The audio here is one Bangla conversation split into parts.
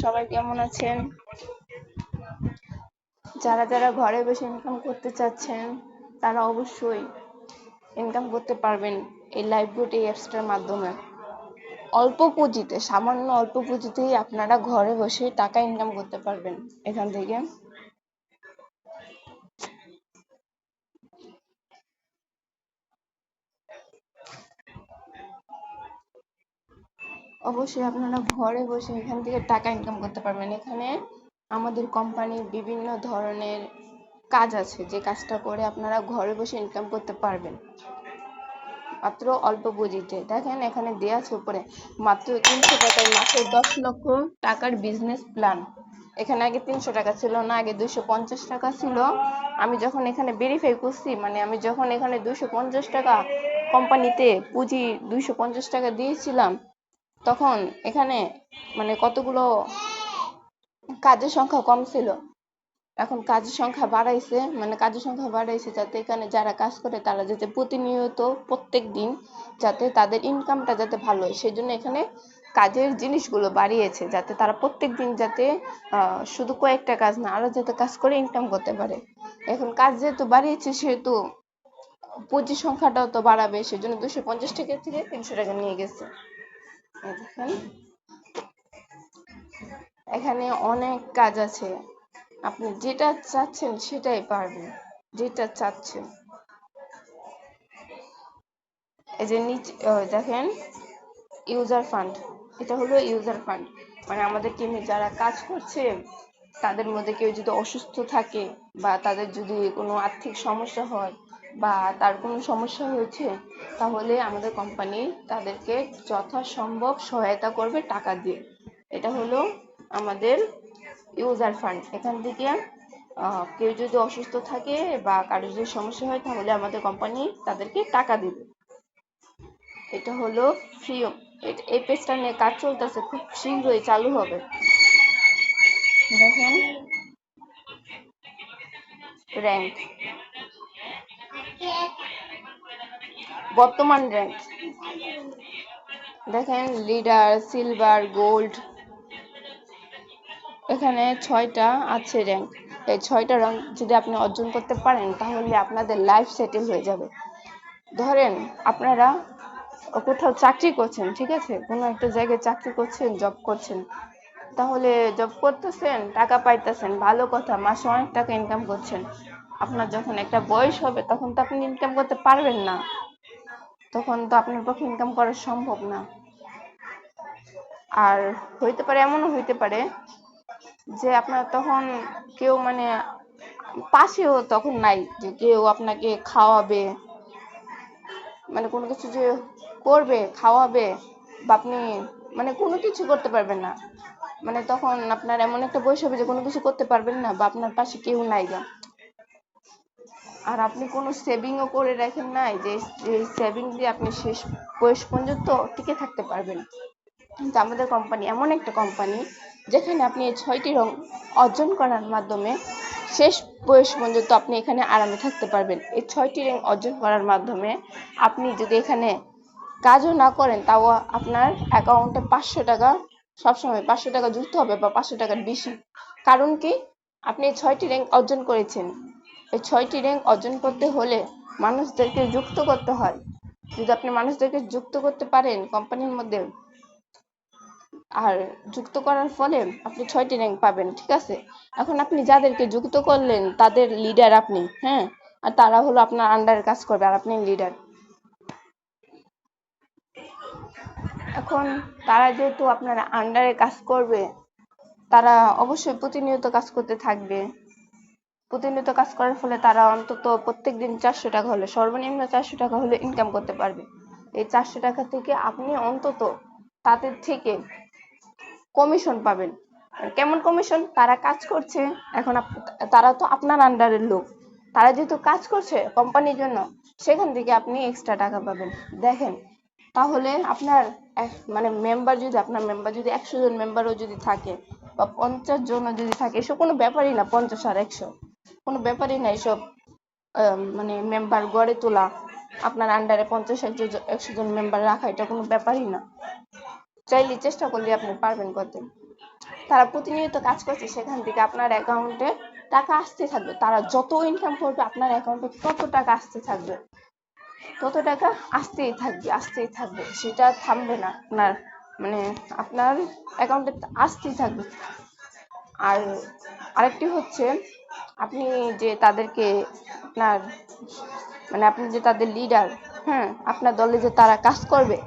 সবাই কেমন আছেন? যারা যারা ঘরে বসে ইনকাম করতে চাচ্ছেন তারা অবশ্যই ইনকাম করতে পারবেন এই লাইভবোট এই অ্যাপসটার মাধ্যমে। অল্প পুঁজিতে, সামান্য অল্প পুঁজিতেই আপনারা ঘরে বসে টাকা ইনকাম করতে পারবেন এখান থেকে। অবশ্যই আপনারা ঘরে বসে এখান থেকে টাকা ইনকাম করতে পারবেন। এখানে আমাদের কোম্পানির বিভিন্ন ধরনের কাজ আছে, যে কাজটা করে আপনারা ঘরে বসে ইনকাম করতে পারবেন মাত্র অল্প পুঁজিতে। দেখেন এখানে দেয়া আছে উপরে, মাত্র 300 টাকায় মাসে 10 লক্ষ টাকার বিজনেস প্ল্যান। এখানে আগে 300 টাকা ছিল না, আগে 250 টাকা ছিল। আমি যখন এখানে ভেরিফাই করছি, মানে আমি যখন এখানে 250 টাকা কোম্পানিতে পুঁজি 250 টাকা দিয়েছিলাম, তখন এখানে মানে কতগুলো কাজের সংখ্যা কম ছিল। এখন কাজের সংখ্যা বাড়াইছে, মানে কাজের সংখ্যা বাড়াইছে যাতে এখানে যারা কাজ করে তারা যাতে প্রতিনিয়ত প্রত্যেক দিন যাতে তাদের ইনকামটা যাতে ভালো হয়, সেই জন্য এখানে কাজের জিনিসগুলো বাড়িয়েছে, যাতে তারা প্রত্যেক দিন যাতে শুধু কয়েকটা কাজ না, আরো যাতে কাজ করে ইনকাম করতে পারে। এখন কাজ যেহেতু বাড়িয়েছে সেহেতু পুঁজির সংখ্যাটাও তো বাড়াবে, সেজন্য 250 টাকা থেকে 300 টাকা নিয়ে গেছে। দেখেন এখানে অনেক কাজ আছে, আপনি যেটা চাচ্ছেন সেটাই পারবেন, যেটা চাচ্ছেন। এই যে নিচে দেখেন ইউজার ফান্ড, এটা হলো ইউজার ফান্ড, মানে আমাদের টিমে যারা কাজ করছে তাদের মধ্যে কেউ যদি অসুস্থ থাকে বা তাদের যদি কোনো আর্থিক সমস্যা হয় বা তার কোনো সমস্যা হয়েছে, তাহলে আমাদের কোম্পানি তাদেরকে যথাসম্ভব সহায়তা করবে টাকা দিয়ে। এটা হলো আমাদের ইউজার ফান্ড। এখান থেকে কেউ যদি অসুস্থ থাকে বা কারোর যদি সমস্যা হয় তাহলে আমাদের কোম্পানি তাদেরকে টাকা দিবে। এটা হলো ফ্রি। এই পেজটা নিয়ে কাজ চলতেছে, খুব শীঘ্রই চালু হবে। দেখেন র্যাঙ্ক, বর্তমান র্যাঙ্ক দেখেন, লিডার, সিলভার, গোল্ড, এখানে 6টা আছে র্যাঙ্ক। এই 6টা র্যাঙ্ক যদি আপনি অর্জন করতে পারেন তাহলে আপনাদের লাইফ সেটেল হয়ে যাবে। ধরেন আপনারা কোথাও চাকরি করছেন, ঠিক আছে, কোনো একটা জায়গায় চাকরি করছেন, জব করছেন, তাহলে জব করতেছেন, টাকা পাইতেছেন, ভালো কথা, মাসে অনেক টাকা ইনকাম করছেন। আপনার যখন একটা বয়স হবে তখন তো আপনি ইনকাম করতে পারবেন না, তখন তো আপনার পক্ষে ইনকাম করা সম্ভব না। আর হইতে পারে, এমনও হইতে পারে যে আপনার তখন কেউ মানে পাশেও তখন নাই, যে কেউ আপনাকে খাওয়াবে, মানে কোনো কিছু যে করবে, খাওয়াবে, বা আপনি মানে কোনো কিছু করতে পারবেন না, মানে তখন আপনার এমন একটা বয়স হবে যে কোনো কিছু করতে পারবেন না বা আপনার পাশে কেউ নাই গা। আর আপনি কোনো সেভিংও করে রাখেন নাই যে সেভিং দিয়ে আপনি শেষ বয়স পর্যন্ত টিকে থাকতে পারবেন। কিন্তু আমাদের কোম্পানি এমন একটা কোম্পানি যেখানে আপনি এই 6টি রং অর্জন করার মাধ্যমে শেষ বয়স পর্যন্ত আপনি এখানে আরামে থাকতে পারবেন। এই 6টি র্যাঙ্ক অর্জন করার মাধ্যমে আপনি যদি এখানে কাজও না করেন তাও আপনার অ্যাকাউন্টে 500 টাকা, সবসময় 500 টাকা যুক্ত হবে বা 500 টাকার বেশি। কারণ কি, আপনি এই 6টি র্যাঙ্ক অর্জন করেছেন। এই 6টি র্যাঙ্ক অর্জন করতে হলে মানুষদেরকে যুক্ত করতে হয়। যদি আপনি মানুষদেরকে যুক্ত করতে পারেন কোম্পানির মধ্যে, আর যুক্ত করার ফলে আপনি 6টি র্যাঙ্ক পাবেন, ঠিক আছে। এখন আপনি যাদেরকে যুক্ত করলেন তাদের লিডার আপনি, হ্যাঁ, আর তারা হলো আপনার আন্ডারে কাজ করবে আর আপনি লিডার। এখন তারা যেহেতু আপনার আন্ডারে কাজ করবে, তারা অবশ্যই প্রতিনিয়ত কাজ করতে থাকবে। প্রতিনিয়ত কাজ করার ফলে তারা অন্তত প্রত্যেকদিন 400 টাকা হলে, সর্বনিম্ন 400 টাকা হলে ইনকাম করতে পারবে। এই 400 টাকা থেকে আপনি অন্তত তাদের থেকে কমিশন পাবেন। কেমন কমিশন? তারা কাজ করছে, এখন তারা তো আপনার আন্ডারের লোক, তারা যেহেতু কাজ করছে কোম্পানির জন্য, সেখান থেকে আপনি এক্সট্রা টাকা পাবেন। দেখেন তাহলে আপনার মানে মেম্বার যদি, আপনার মেম্বার যদি 100 জন মেম্বারও যদি থাকে বা 50 জনও যদি থাকে, এসব কোনো ব্যাপারই না। 50 আর 100 কোনো ব্যাপারই না। এসব মানে মেম্বার গড়ে তোলা, আপনার আন্ডারে 50-100 জন মেম্বার রাখা, এটা কোনো ব্যাপারই না। চাইলে চেষ্টা করলে আপনি পারবেন করতে। তারা প্রতিনিয়ত কাজ করছে, সেখান থেকে আপনার অ্যাকাউন্টে টাকা আসতে থাকবে। তারা যত ইনকাম করবে আপনার অ্যাকাউন্টে তত টাকা আসতে থাকবে, তত টাকা আসতেই থাকবে, সেটা থামবে না। আপনার অ্যাকাউন্টে আসতেই থাকবে। আর আরেকটি হচ্ছে, আপনি যে তাদেরকে আপনার আপনি যে তাদের লিডার, হ্যাঁ, আপনার দলে যে তারা কাজ করবে,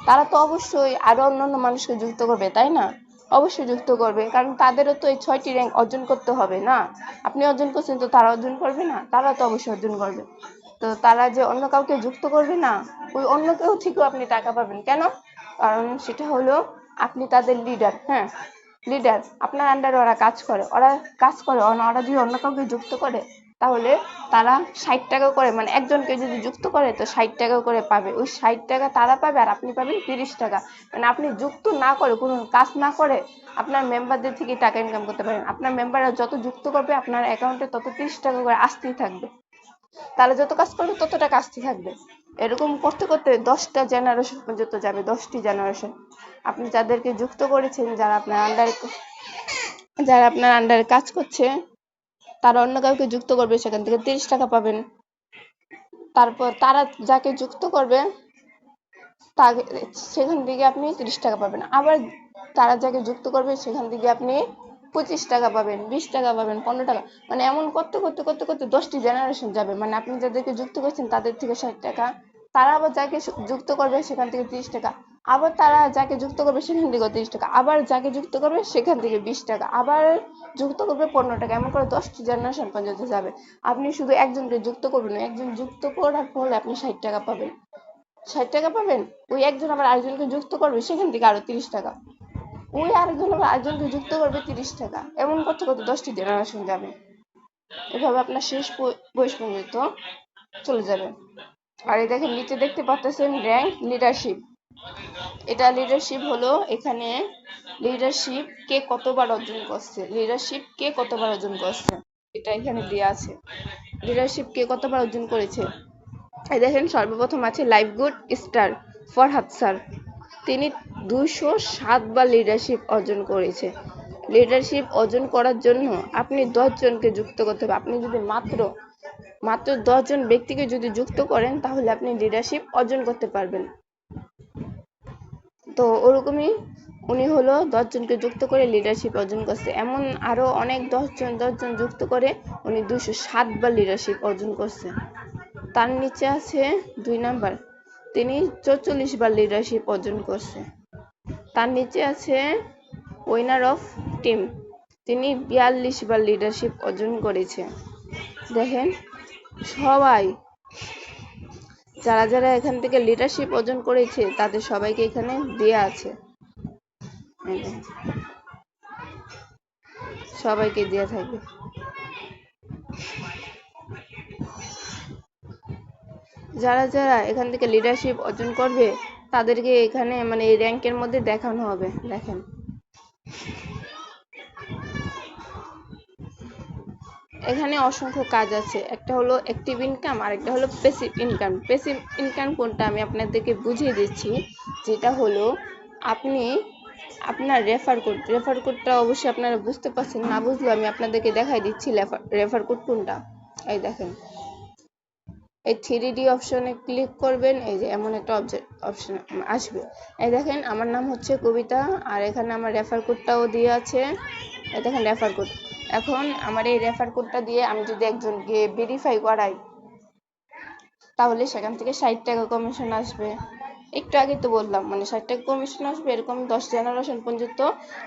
তারা তো অবশ্যই আরো অন্যান্য মানুষকে যুক্ত করবে, তাই না? অবশ্যই যুক্ত করবে, কারণ তাদেরও তো এই 6টি র্যাঙ্ক অর্জন করতে হবে না? আপনি অর্জন করছেন তো তারা অর্জন করবে না? তারা তো অবশ্যই অর্জন করবে। তো তারা যে অন্য কাউকে যুক্ত করবে না, ওই অন্য কেউ থেকেও আপনি টাকা পাবেন। কেন? কারণ সেটা হলো আপনি তাদের লিডার, হ্যাঁ, লিডার, আপনার আন্ডারে ওরা কাজ করে, ওরা যদি অন্য কাউকে যুক্ত করে, তাহলে তারা 60 টাকা করে, একজনকে যদি যুক্ত করে তো 60 টাকা করে পাবে। ওই 60 টাকা তারা পাবে আর আপনি পাবেন 30 টাকা। আপনি যুক্ত না করে, কোনো কাজ না করে আপনার মেম্বারদের থেকে টাকা ইনকাম করতে পারেন। আপনার মেম্বাররা যত যুক্ত করবে আপনার অ্যাকাউন্টে তত 30 টাকা করে আসতেই থাকবে। তারা যত কাজ করবে তত টাকা আসতে থাকবে। এরকম করতে করতে 10টা জেনারেশন পর্যন্ত যাবে, 10টি জেনারেশন। আপনি যাদেরকে যুক্ত করেছেন, যারা আপনার আন্ডারে কাজ করছে, তারা অন্য কাউকে যুক্ত করবে, সেখান থেকে 30 টাকা পাবেন। তারপর তারা যাকে যুক্ত করবে সেখান থেকে আপনি 30 টাকা পাবেন। আবার তারা যাকে যুক্ত করবে সেখান থেকে আপনি 25 টাকা পাবেন, 20 টাকা পাবেন, 15 টাকা, এমন করতে করতে করতে করতে 10টি জেনারেশন যাবে। আপনি যাদেরকে যুক্ত করছেন তাদের থেকে 60 টাকা, তারা আবার যাকে যুক্ত করবে সেখান থেকে 30 টাকা, আবার তারা যাকে যুক্ত করবে সেখান থেকে 30 টাকা, আবার যাকে যুক্ত করবে সেখান থেকে 20 টাকা, আবার যুক্ত করবে 15 টাকা, এমন করে 10টি জেনারেশন পর্যন্ত যাবে। আপনি শুধু একজনকে যুক্ত করবেন, একজন যুক্ত করার ফলে আপনি 60 টাকা পাবেন, 60 টাকা পাবেন। ওই একজন আবার আরেকজনকে যুক্ত করবে, সেখান থেকে আরো 30 টাকা, ওই আরেকজন আবার আরেকজনকে যুক্ত করবে, 30 টাকা, এমন করতে করতে 10টি জেনারেশন যাবে। এভাবে আপনার শেষ বয়স পর্যন্ত চলে যাবে। আর এই দেখেন নিচে দেখতে পাচ্ছেন র্যাঙ্ক লিডারশিপ। এটা লিডারশিপ হলো, এখানে লিডারশিপ কে কতবার অর্জন করছে, এটা এখানে দেওয়া আছে। লিডারশিপ কে কতবার অর্জন করেছে, এই দেখেন সর্বপ্রথম আছে লাইফগুড স্টার ফরহাদ স্যার। তিনি 207 বার লিডারশিপ অর্জন করেছে। লিডারশিপ অর্জন করার জন্য আপনি 10 জনকে যুক্ত করতে হবে। আপনি যদি মাত্র 10 জন ব্যক্তিকে যদি যুক্ত করেন, তাহলে আপনি লিডারশিপ অর্জন করতে পারবেন। তো ওরকমই উনি হলো 10 জনকে যুক্ত করে লিডারশিপ অর্জন করছে। এমন আরো অনেক 10 জন যুক্ত করে উনি 207 বার লিডারশিপ অর্জন করছে। তার নিচে আছে 2 নাম্বার, তিনি 44 বার লিডারশিপ অর্জন করছে। তার নিচে আছে উইনার অফ টিম, তিনি 42 বার লিডারশিপ অর্জন করেছে। দেখেন সবাই যারা যারা এখান থেকে লিডারশিপ অর্জন করেছে তাদের সবাইকে এখানে দেয়া আছে, সবাইকে দেয়া থাকবে। যারা যারা এখান থেকে লিডারশিপ অর্জন করবে তাদেরকে এখানে এই র্যাঙ্কের মধ্যে দেখানো হবে। দেখেন এখানে অসংখ্য কাজ আছে, একটা হলো অ্যাক্টিভ ইনকাম আর একটা হলো প্যাসিভ ইনকাম। প্যাসিভ ইনকাম কোনটা আমি আপনাদেরকে বুঝিয়ে দিচ্ছি, যেটা হলো আপনি আপনার রেফার কোডটা অবশ্যই আপনারা বুঝতে পারছেন, না বুঝলেও আমি আপনাদেরকে দেখাই দিচ্ছি রেফার কোড কোনটা। এই দেখেন এই 3D অপশনে ক্লিক করবেন, এই যে এমন একটা অপশন আসবে। এই দেখেন আমার নাম হচ্ছে কবিতা, আর এখানে আমার রেফার কোডটাও দিয়ে আছে। এই দেখেন রেফার কোড। এখন আমার এই রেফার কোডটা দিয়ে আমি যদি একজনকে ভেরিফাই করাই, তাহলে সেখান থেকে 60 টাকা কমিশন আসবে। একটু আগে তো বললাম 60 টাকা কমিশন আসবে, এরকম 10 জেনারেশন পর্যন্ত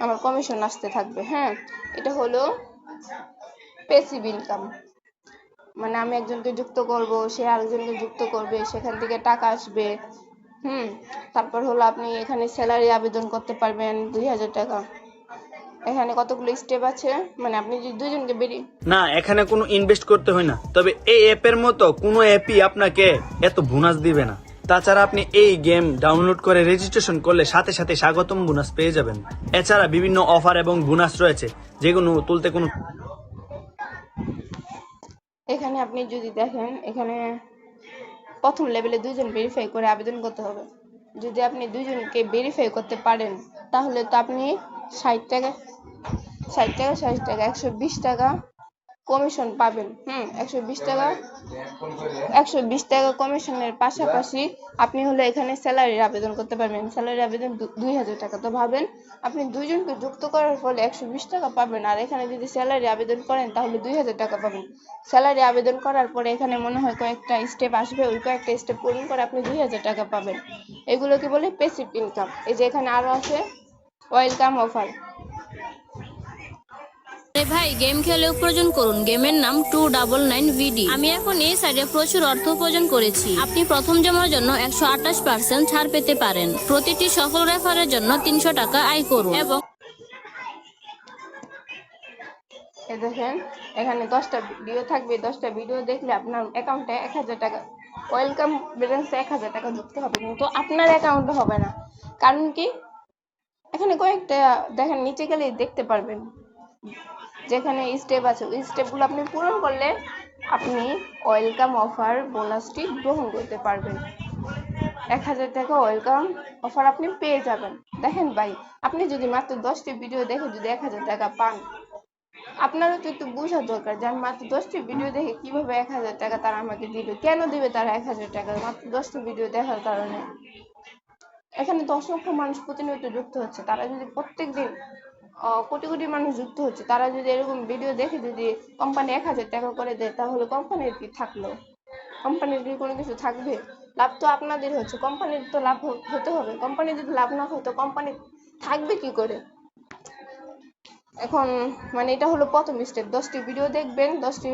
আমার কমিশন আসতে থাকবে। হ্যাঁ, এটা হলো প্যাসিভ ইনকাম। আমি একজনকে যুক্ত করব, সে আরেকজনকে যুক্ত করবে, সেখান থেকে টাকা আসবে। তারপর হলো আপনি এখানে স্যালারি আবেদন করতে পারবেন 2000 টাকা। এখানে কতগুলো স্টেপ আছে, আপনি যদি দুইজনকে না, এখানে কোনো ইনভেস্ট করতে হয় না, তবে এই অ্যাপের মতো কোনো অ্যাপই আপনাকে এত বোনাস দিবে না। তাছাড়া আপনি এই গেম ডাউনলোড করে রেজিস্ট্রেশন করলে সাথে সাথে স্বাগতম বোনাস পেয়ে যাবেন। এছাড়া বিভিন্ন অফার এবং বোনাস রয়েছে, যেগুলো তুলতে কোনো এখানে আপনি যদি দেখেন, এখানে প্রথম লেভেলে 2 জন ভেরিফাই করে আবেদন করতে হবে। যদি আপনি 2 জনকে ভেরিফাই করতে পারেন, তাহলে তো আপনি 60 টাকা 60 টাকা 60 টাকা 120 টাকা কমিশন পাবেন। 120 টাকা কমিশনের পাশাপাশি আপনি হলো এখানে স্যালারির আবেদন করতে পারবেন। স্যালারি আবেদন 2000 টাকা। তো ভাবেন আপনি দুইজনকে যুক্ত করার ফলে 120 টাকা পাবেন, আর এখানে যদি স্যালারি আবেদন করেন তাহলে 2000 টাকা পাবেন। স্যালারি আবেদন করার পরে এখানে মনে হয় কয়েকটা স্টেপ আসবে, ওই কয়েকটা স্টেপ পূরণ করে আপনি 2000 টাকা পাবেন। এগুলোকে বলে প্যাসিভ ইনকাম। এই যে এখানে আরো আছে ওয়েলকাম অফার। আরে ভাই, গেম খেলে উপার্জন করুন। গেমের নাম 299VD। আমি এখন এই সাইডে প্রচুর অর্থ উপার্জন করেছি। আপনি প্রথম জমার জন্য 128% ছাড় পেতে পারেন। প্রতিটি সফল রেফারের জন্য 300 টাকা আয় করুন এবং এই দেখেন এখানে 10টা ভিডিও থাকবে। 10টা ভিডিও দেখলে আপনার অ্যাকাউন্টে 1000 টাকা ওয়েলকাম ব্যালেন্সে 1000 টাকা যুক্ত হবে, কিন্তু আপনার অ্যাকাউন্টে হবে না। কারণ কি, এখানে কয়েকটা দেখেন নিচে গেলে দেখতে পারবেন যেখানে স্টেপ আছে, ওই স্টেপগুলো আপনি পূরণ করলে আপনি ওয়েলকাম অফার বোনাসটি গ্রহণ করতে পারবেন। 1000 টাকা ওয়েলকাম অফার আপনি পেয়ে যাবেন। দেখেন ভাই, আপনি যদি মাত্র 10টি ভিডিও দেখে যদি 1000 টাকা পান, আপনারও তো একটু বোঝা দরকার যে আমি মাত্র 10টি ভিডিও দেখে কিভাবে 1000 টাকা তারা আমাকে দিবে। কেন দিবে তারা 1000 টাকা মাত্র 10টি ভিডিও দেখার কারণে? এখানে তো অসংখ্য মানুষ প্রতিনিয়ত যুক্ত হচ্ছে। তারা যদি প্রত্যেকদিন কোটি কোটি মানুষ যুক্ত হচ্ছে, তারা যদি এরকম ভিডিও দেখে যদি কোম্পানি 1000 টাকা করে দেয়, তাহলে কোম্পানির কি থাকলো? কোম্পানির কি কোনো কিছু থাকবে? লাভ তো আপনাদের হচ্ছে, কোম্পানির তো লাভ হতে হবে। কোম্পানি যদি লাভ না হয় তো কোম্পানি থাকবে কি করে? এখন মানে এটা হলো প্রথম স্টেপ। 10টি ভিডিও দেখবেন। 10টি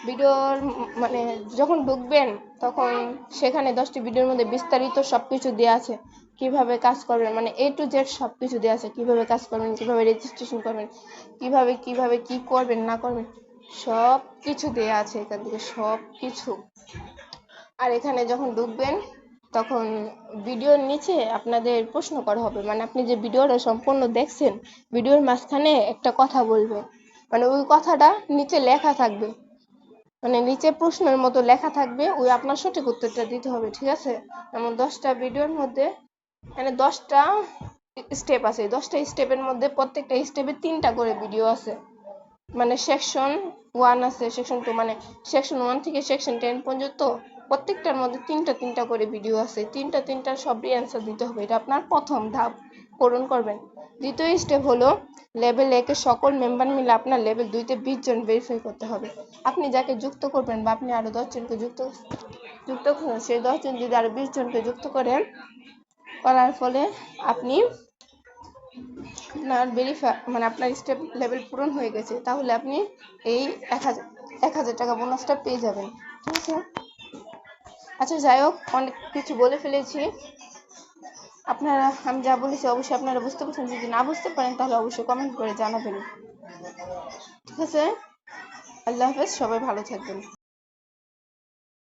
ভিডিওর মানে যখন ঢুকবেন তখন সেখানে 10টি ভিডিওর মধ্যে বিস্তারিত সবকিছু দেওয়া আছে, কিভাবে কাজ করবেন, মানে A to Z সবকিছু দেওয়া আছে। কিভাবে কাজ করবেন, কিভাবে রেজিস্ট্রেশন করবেন, কিভাবে কি করবেন না করবেন, সব কিছু দেওয়া আছে এখান থেকে, সব কিছু। আর এখানে যখন ঢুকবেন তখন ভিডিওর নিচে আপনাদের প্রশ্ন করা হবে, মানে আপনি যে ভিডিওটা সম্পূর্ণ দেখছেন, ভিডিওর মাঝখানে একটা কথা বলবে, মানে ওই কথাটা নিচে লেখা থাকবে, মানে নিচে প্রশ্নের মতো লেখা থাকবে, ওই আপনার সঠিক উত্তরটা দিতে হবে, ঠিক আছে? এমন 10টা ভিডিওর মধ্যে মানে 10টা স্টেপ আছে। 10টা স্টেপের মধ্যে প্রত্যেকটা স্টেপে 3টা করে ভিডিও আছে। মানে সেকশন 1 আছে, সেকশন 2, মানে সেকশন 1 থেকে সেকশন 10 পর্যন্ত প্রত্যেকটার মধ্যে 3টা করে ভিডিও আছে। 3টার সবই অ্যান্সার দিতে হবে। এটা আপনার প্রথম ধাপ, পূরণ করবেন। দ্বিতীয় স্টেপ হলো লেভেল 1 এর সকল মেম্বার মিলে আপনার লেভেল 2 তে 20 জন ভেরিফাই করতে হবে। আপনি যাকে যুক্ত করবেন বা আপনি আরো 10 জনকে যুক্ত করেন, সেই 10 জন যদি আরো 20 জনকে যুক্ত করেন, করার ফলে আপনি আপনার ভেরিফাই মানে আপনার স্টেপ লেভেল পূরণ হয়ে গেছে, তাহলে আপনি এই 1000 টাকা বোনাসটা পেয়ে যাবেন, ঠিক আছে? আচ্ছা যাই হোক, অনেক কিছু বলে ফেলেছি। আপনারা আমি যা বলেছি অবশ্যই আপনারা বুঝতে পারছেন। যদি না বুঝতে পারেন তাহলে অবশ্যই কমেন্ট করে জানাবেন, ঠিক আছে? আল্লাহ হাফেজ, সবাই ভালো থাকবেন।